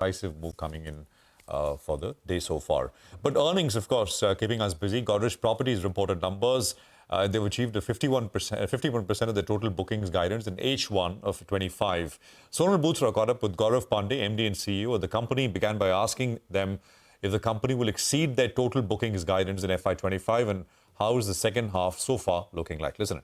decisive move coming in for the day so far. But earnings, of course, keeping us busy. Godrej Properties reported numbers. They've achieved a 51% of the total bookings guidance in H1 of 25. Sonal Bhutra caught up with Gaurav Pandey, MD and CEO of the company, began by asking them if the company will exceed their total bookings guidance in FY25 and how is the second half so far looking like. Listen.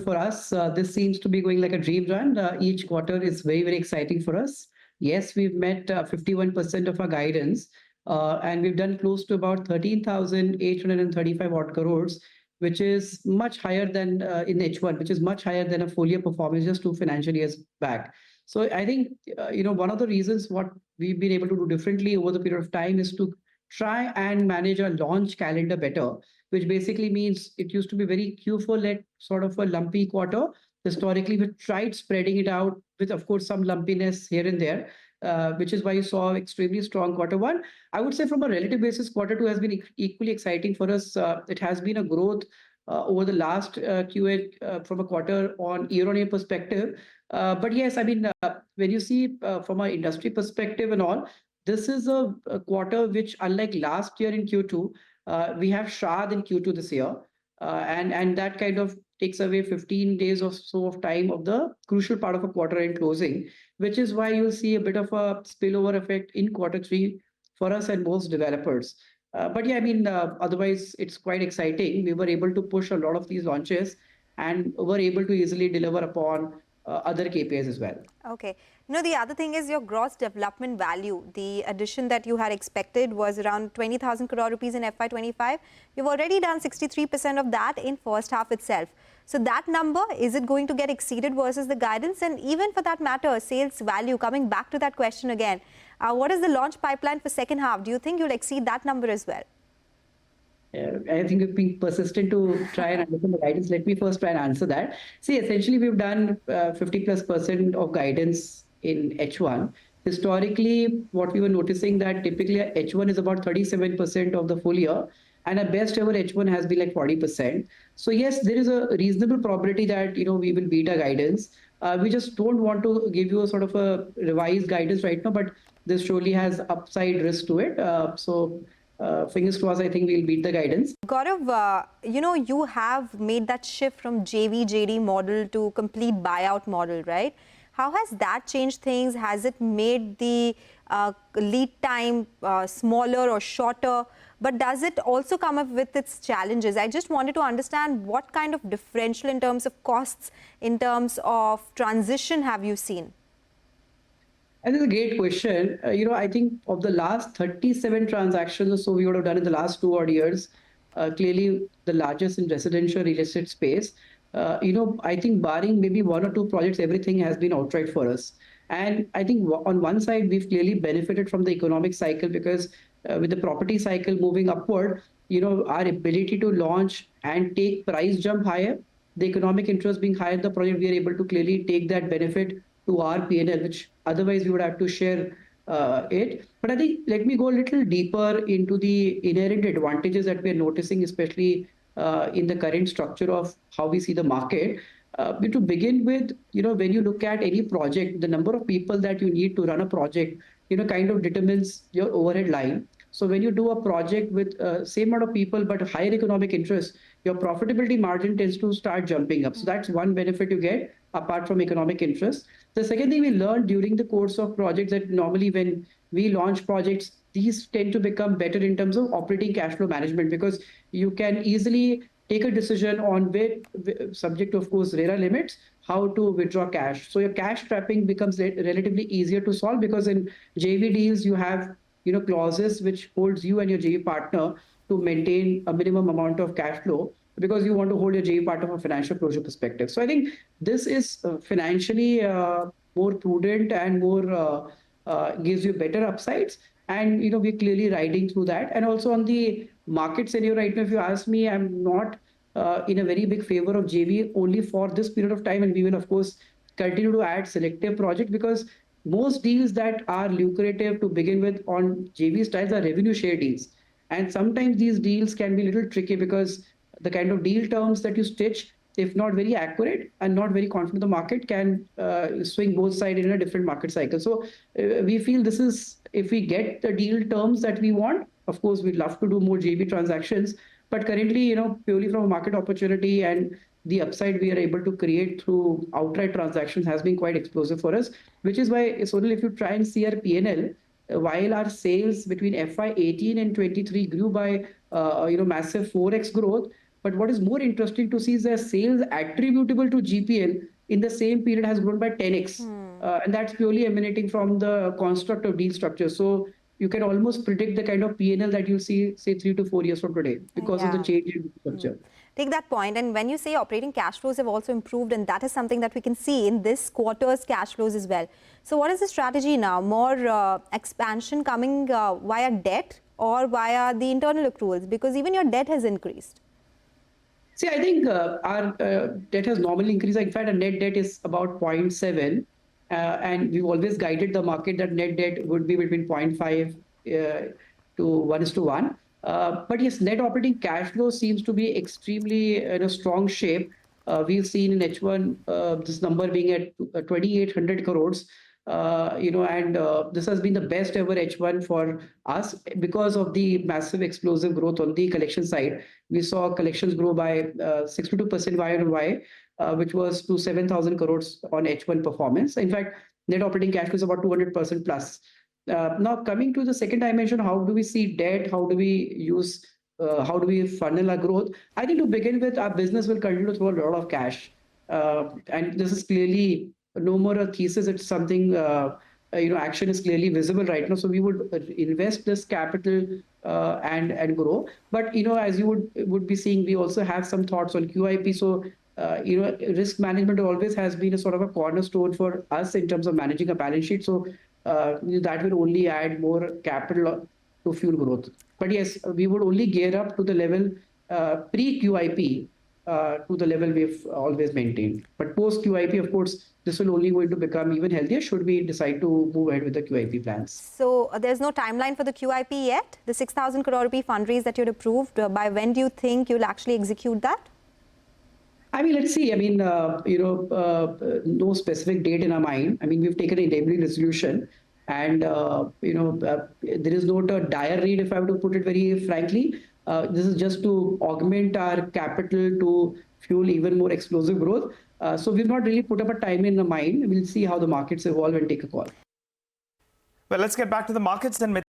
For us, this seems to be going like a dream run. Each quarter is very, very exciting for us. Yes, we've met 51% of our guidance, and we've done close to about 13,835 odd crores, which is much higher than in H1, which is much higher than a full year performance just 2 financial years back. So I think, one of the reasons what we've been able to do differently over the period of time is to try and manage our launch calendar better, which basically means it used to be very Q4-led, sort of a lumpy quarter. Historically, we tried spreading it out with, of course, some lumpiness here and there, which is why you saw extremely strong quarter one. I would say from a relative basis, quarter two has been equally exciting for us. It has been a growth over the last QA from a quarter on year-on-year perspective. But yes, I mean, when you see from an industry perspective and all, this is a quarter which, unlike last year in Q2, we have Shraadh in Q2 this year. And that kind of takes away 15 days or so of time of the crucial part of a quarter end closing, which is why you'll see a bit of a spillover effect in quarter three for us and most developers. But yeah, I mean, otherwise, it's quite exciting. We were able to push a lot of these launches and were able to easily deliver upon other KPIs as well. Okay. The other thing is your gross development value. The addition that you had expected was around 20,000 crore rupees in FY25. You've already done 63% of that in first half itself. So that number, is it going to get exceeded versus the guidance? And even for that matter, sales value, coming back to that question again, what is the launch pipeline for second half? Do you think you'll exceed that number as well? I think we've been persistent to try and understand the guidance. Let me first try and answer that. See, essentially, we've done 50+% of guidance in H1. Historically, what we were noticing that typically H1 is about 37% of the full year, and our best ever H1 has been like 40%. So yes, there is a reasonable probability that we will beat our guidance. We just don't want to give you a sort of a revised guidance right now, but this surely has upside risk to it. Fingers crossed, I think we'll beat the guidance. Gaurav, you have made that shift from JV-JD model to complete buyout model, right? How has that changed things? Has it made the lead time smaller or shorter? But does it also come up with its challenges? I just wanted to understand what kind of differential in terms of costs, in terms of transition have you seen? And it's a great question. I think of the last 37 transactions or so we would have done in the last 2 odd years, clearly the largest in residential real estate space. I think barring maybe 1 or 2 projects, everything has been outright for us. And I think on one side, we've clearly benefited from the economic cycle because with the property cycle moving upward, our ability to launch and take price jump higher, the economic interest being higher in the project, we are able to clearly take that benefit to our P&L, which otherwise we would have to share it. But I think let me go a little deeper into the inherent advantages that we are noticing, especially in the current structure of how we see the market. To begin with, when you look at any project, the number of people that you need to run a project, kind of determines your overhead line. So when you do a project with same amount of people but higher economic interest, your profitability margin tends to start jumping up. So that's one benefit you get apart from economic interest. The second thing we learned during the course of projects that normally when we launch projects, these tend to become better in terms of operating cash flow management because you can easily take a decision on where, subject to, of course, RERA limits, how to withdraw cash. So your cash trapping becomes relatively easier to solve because in JV deals, you have clauses which holds you and your JV partner to maintain a minimum amount of cash flow because you want to hold your JV partner from a financial closure perspective. So I think this is financially more prudent and more gives you better upsides. And, we're clearly riding through that. And also on the market scenario right now, if you ask me, I'm not in a very big favor of JV only for this period of time. And we will, of course, continue to add selective projects because most deals that are lucrative to begin with on JV styles are revenue share deals. And sometimes these deals can be a little tricky because the kind of deal terms that you stitch if not very accurate and not very confident the market, can swing both sides in a different market cycle. So we feel this is, if we get the deal terms that we want, of course, we'd love to do more JV transactions. But currently, purely from a market opportunity and the upside we are able to create through outright transactions has been quite explosive for us, which is why, Sonal, if you try and see our P&L, while our sales between FY18 and 23 grew by massive 4x growth, but what is more interesting to see is that sales attributable to GPL in the same period has grown by 10x, and that's purely emanating from the construct of deal structure. So you can almost predict the kind of P&L that you'll see, say, 3 to 4 years from today because of the change in structure. Take that point, and when you say operating cash flows have also improved, and that is something that we can see in this quarter's cash flows as well. So what is the strategy now? More expansion coming via debt or via the internal accruals? Because even your debt has increased. See, I think our debt has normally increased. In fact, our net debt is about 0.7. And we've always guided the market that net debt would be between 0.5 to 1:1. But yes, net operating cash flow seems to be extremely in a strong shape. We've seen in H1 this number being at 2,800 crores. And this has been the best ever H1 for us because of the massive explosive growth on the collection side. We saw collections grow by 62% Y-on-Y, which was to 7,000 crores on H1 performance. In fact, net operating cash flow is about 200% plus. Now, coming to the second dimension, how do we see debt? How do we funnel our growth? I think to begin with, our business will continue to throw a lot of cash. And this is clearly no more a thesis. It's something, action is clearly visible right now. So we would invest this capital and grow. But, as you would be seeing, we also have some thoughts on QIP. So, risk management always has been a sort of a cornerstone for us in terms of managing a balance sheet. So that will only add more capital to fuel growth. But yes, we would only gear up to the level pre-QIP to the level we've always maintained. But post-QIP, of course, this will only going to become even healthier should we decide to move ahead with the QIP plans. So there's no timeline for the QIP yet? The 6,000 crore rupee fundraise that you'd approved, by when do you think you'll actually execute that? I mean, let's see. I mean, no specific date in our mind. I mean, we've taken an enabling resolution, and there is not a dire need, if I were to put it very frankly. This is just to augment our capital to fuel even more explosive growth. So we've not really put up a time in the mind. We'll see how the markets evolve and take a call. Well, let's get back to the markets then.